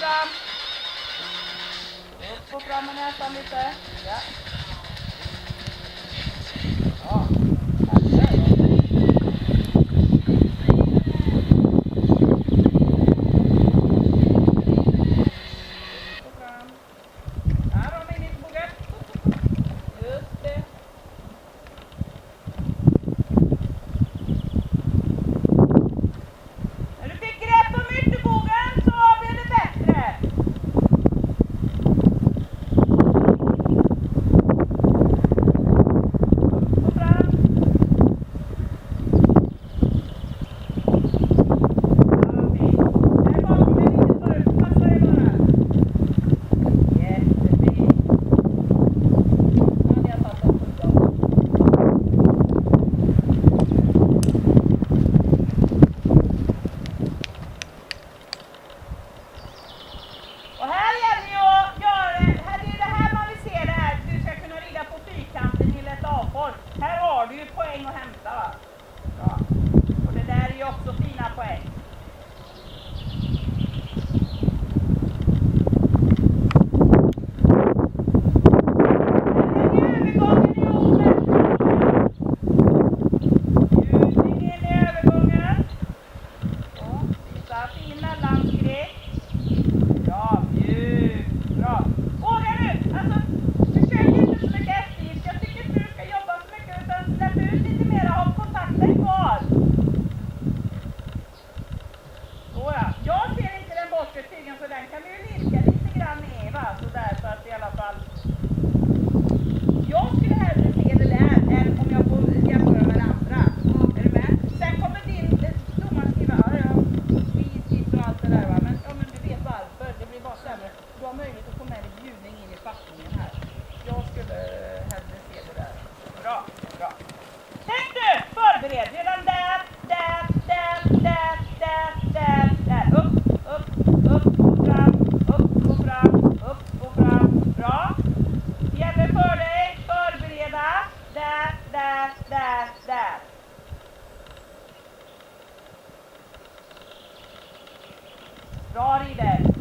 fram. Upp och fram med näsan lite. Ja. Ja. Och här gäller det att göra, här är det här man vill se det här, du ska kunna rida på fyrkanten i lätt avform. Här har du ju poäng att hämta, va? Bra. Och det där är ju också fina poäng. Så den kan vi ju lirka lite grann med, va? Så där, så att i alla fall. Jag skulle hellre se det där än om jag får jämföra med andra. Är du med? Sen kommer din domare skriva, ja, vi och allt det där, va? Men, ja, men du vet varför. Det blir bara sämre. Du har möjlighet att få med dig bjudning in i fattningen här. Jag skulle hellre se det där. Bra, bra. Tänk du, förbered. Redan där. Där. Bra, Rider.